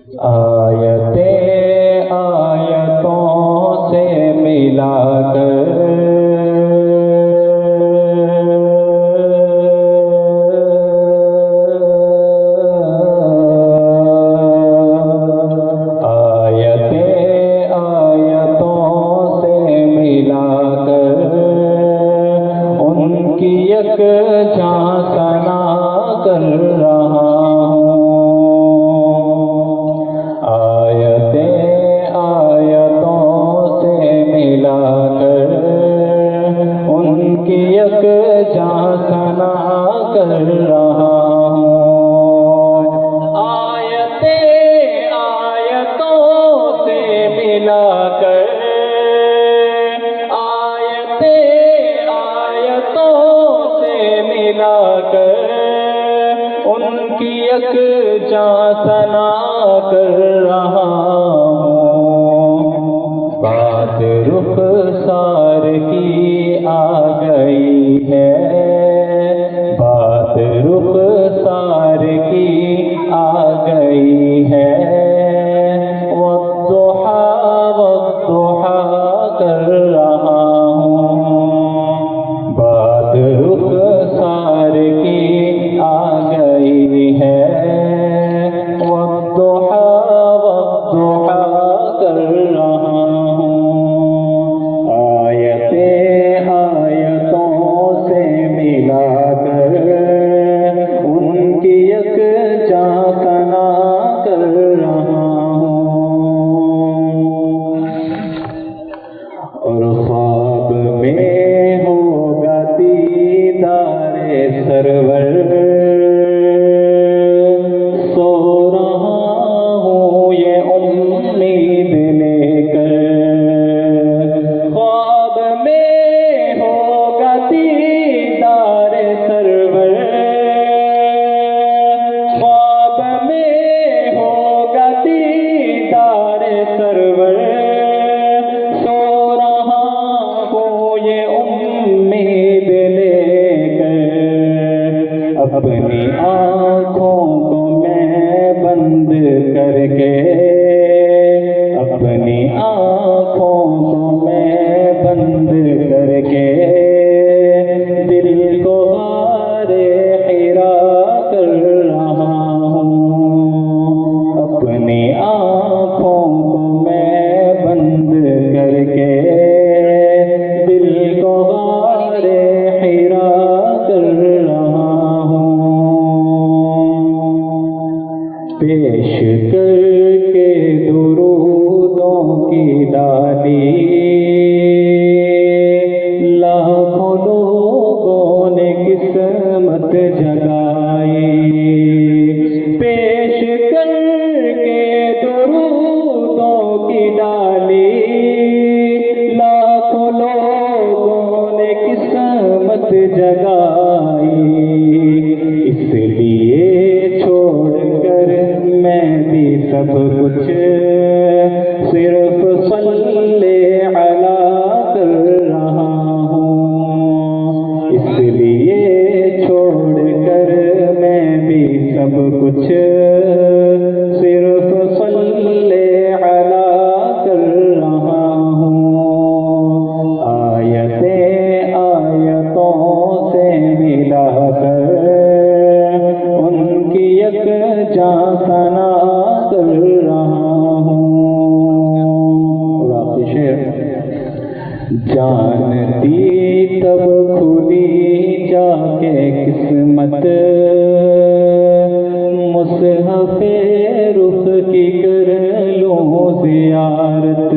آیتیں آیتوں سے ملا کر یکجاں ثنا کر رہا ہوں، آیتیں آیتوں سے ملا کر ان کی یکجاں ثنا کر رہا ہوں، آیتیں آیتوں سے ملا کر ان کی یکجاں ثنا کر رہا ہوں، بات رخسار کی آ گئی ہے، بات رخسار کی آ گئی ہے، والضحیٰ والضحیٰ کر رہا ہوں، بات رخسار کی آ گئی ہے، والضحیٰ والضحیٰ کر رہا ہوں، آیتیں آیتوں سے ملا کر ان کی یکجاں ثنا کر رہا ہوں، اور خواب میں ہوگا دیدار سرور، سو رہا ہوں یہ امید لے کر، خواب میں ہوگا دیدار سرور، خواب میں ہوگا دیدار سرور، سو رہا ہوں یہ امید لے کر، اپنی آنکھوں کو میں بند کر کے، اپنی آنکھوں کو میں بند کر کے، دل کو غار حرا کر رہا ہوں، اپنی آنکھوں کو میں بند کر کے، دل کو غار حرا کر رہا ہوں، پیش کر کے درودوں کی ڈالی، لاکھوں لوگوں نے قسمت جگائی، پیش کر کے درودوں کی ڈالی، لاکھوں لوگوں نے قسمت جگائی، اس لیے چھوڑ کر میں بھی سب کچھ صرف صلی علی کر رہا ہوں، اس لیے چھوڑ کر میں بھی سب کچھ صرف صلی علی کر رہا ہوں، آیتیں آیتوں سے ملا کر ان کی یکجاں ثنا کر رہا ہوں، اور آخری شعر، جانتی تب کھلی جا کے قسمت، مصحف رخ کی کر لوں زیارت،